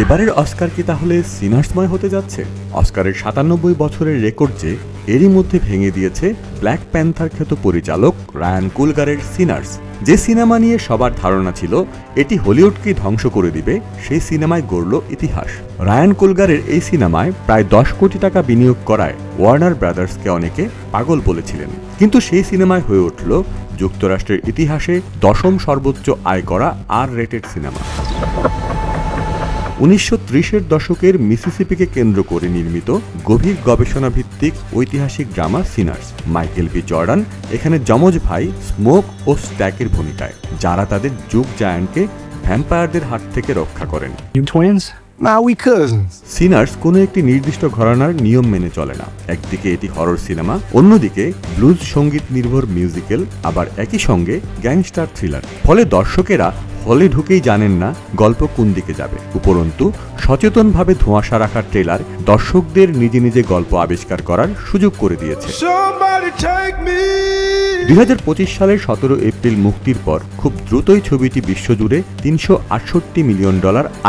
এবারের অস্কার কি তাহলে সিনার্সময় হতে যাচ্ছে? অস্কারের ৯৭ বছরের রেকর্ড যে এরই মধ্যে ভেঙে দিয়েছে ব্ল্যাক প্যান্থার খ্যাত পরিচালক রায়ান কুলগারের সিনার্স। যে সিনেমা নিয়ে সবার ধারণা ছিল এটি হলিউডকে ধ্বংস করে দিবে, সেই সিনেমায় গড়ল ইতিহাস। রায়ান কুলগারের এই সিনেমায় প্রায় ১০ কোটি টাকা বিনিয়োগ করায় ওয়ার্নার ব্রাদার্সকে অনেকে পাগল বলেছিলেন, কিন্তু সেই সিনেমায় হয়ে উঠল যুক্তরাষ্ট্রের ইতিহাসে ১০ম সর্বোচ্চ আয় করা R-রেটেড সিনেমা। ১৯৩০-এর দশকের মিসিসিপিকে কেন্দ্র করে নির্মিত গভীর গবেষণাভিত্তিক ঐতিহাসিক drama Sinners. Michael B Jordan এখানে যমজ ভাই স্মোক ও স্ট্যাকের ভূমিকায়, যারা তাদের যুগ জায়ান্টকে ভ্যাম্পায়ারদের হাত থেকে রক্ষা করেন। You twins? Nah, we cousins. Sinners কোনো একটি নির্দিষ্ট ঘরানার নিয়ম মেনে চলে না। একদিকে এটি হরর সিনেমা, অন্যদিকে ব্লুজ সঙ্গীত নির্ভর মিউজিক্যাল, আবার একই সঙ্গে গ্যাংস্টার থ্রিলার। ফলে দর্শকেরা হলে ঢুকেই জানেন না গল্প কোন দিকে যাবে। উপরন্তু সচেতনভাবে ধোঁয়াশা রাখার ট্রেলার দর্শকদের নিজে নিজে গল্প আবিষ্কার করার সুযোগ করে দিয়েছে। ২০২৫ সালের ১৭ এপ্রিল মুক্তির পর খুব দ্রুতই ছবিটি বিশ্বজুড়ে $৩৬৮ মিলিয়ন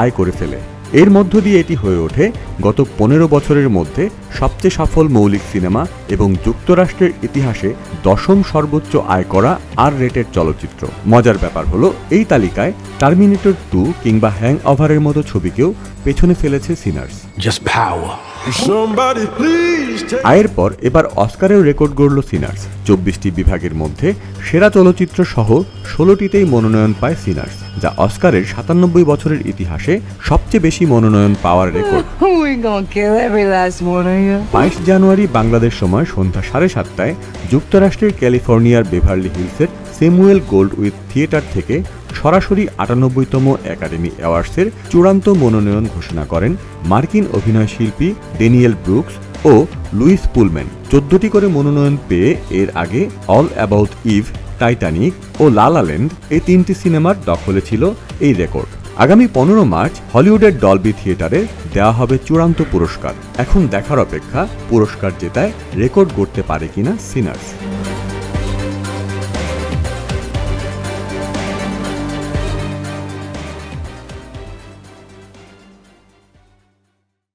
আয় করে ফেলে। এর মধ্য দিয়ে এটি হয়ে ওঠে গত ১৫ বছরের মধ্যে সবচেয়ে সফল মৌলিক সিনেমা এবং যুক্তরাষ্ট্রের ইতিহাসে ১০ম সর্বোচ্চ আয় করা R-রেটেড চলচ্চিত্র। মজার ব্যাপার হলো এই তালিকায় টার্মিনেটর ২ কিংবা হ্যাংওভারের মতো ছবিকেও পেছনে ফেলেছে সিনার্স। Just power. আয়ের পর এবার অস্কারের রেকর্ড গড়ল সিনার্স। ২৪টি বিভাগের মধ্যে সেরা চলচ্চিত্র সহ ১৬টিতেই মনোনয়ন পায় সিনার্স, যা অস্কারের ৯৭ বছরের ইতিহাসে সবচেয়ে বেশি মনোনয়ন পাওয়ার রেকর্ড। ২২ জানুয়ারি বাংলাদেশ সময় সন্ধ্যা ৭:৩০টায় যুক্তরাষ্ট্রের ক্যালিফোর্নিয়ার বেভারলি হিলসের স্যামুয়েল গোল্ডউইথ থিয়েটার থেকে সরাসরি ৯৮তম একাডেমি অ্যাওয়ার্ডসের চূড়ান্ত মনোনয়ন ঘোষণা করেন মার্কিন অভিনয়শিল্পী ড্যানিয়েল ব্রুকস ও লুইস পুলম্যান। ১৪টি করে মনোনয়ন পেয়ে এর আগে অল অ্যাবাউট ইভ, টাইটানিক ও লা লা ল্যান্ড এই ৩টি সিনেমার দখলে ছিল এই রেকর্ড। আগামী ১৫ মার্চ হলিউডের ডলবি থিয়েটারে দেওয়া হবে চূড়ান্ত পুরস্কার। এখন দেখার অপেক্ষা পুরস্কার জেতায় রেকর্ড গড়তে পারে কিনা সিনার্স।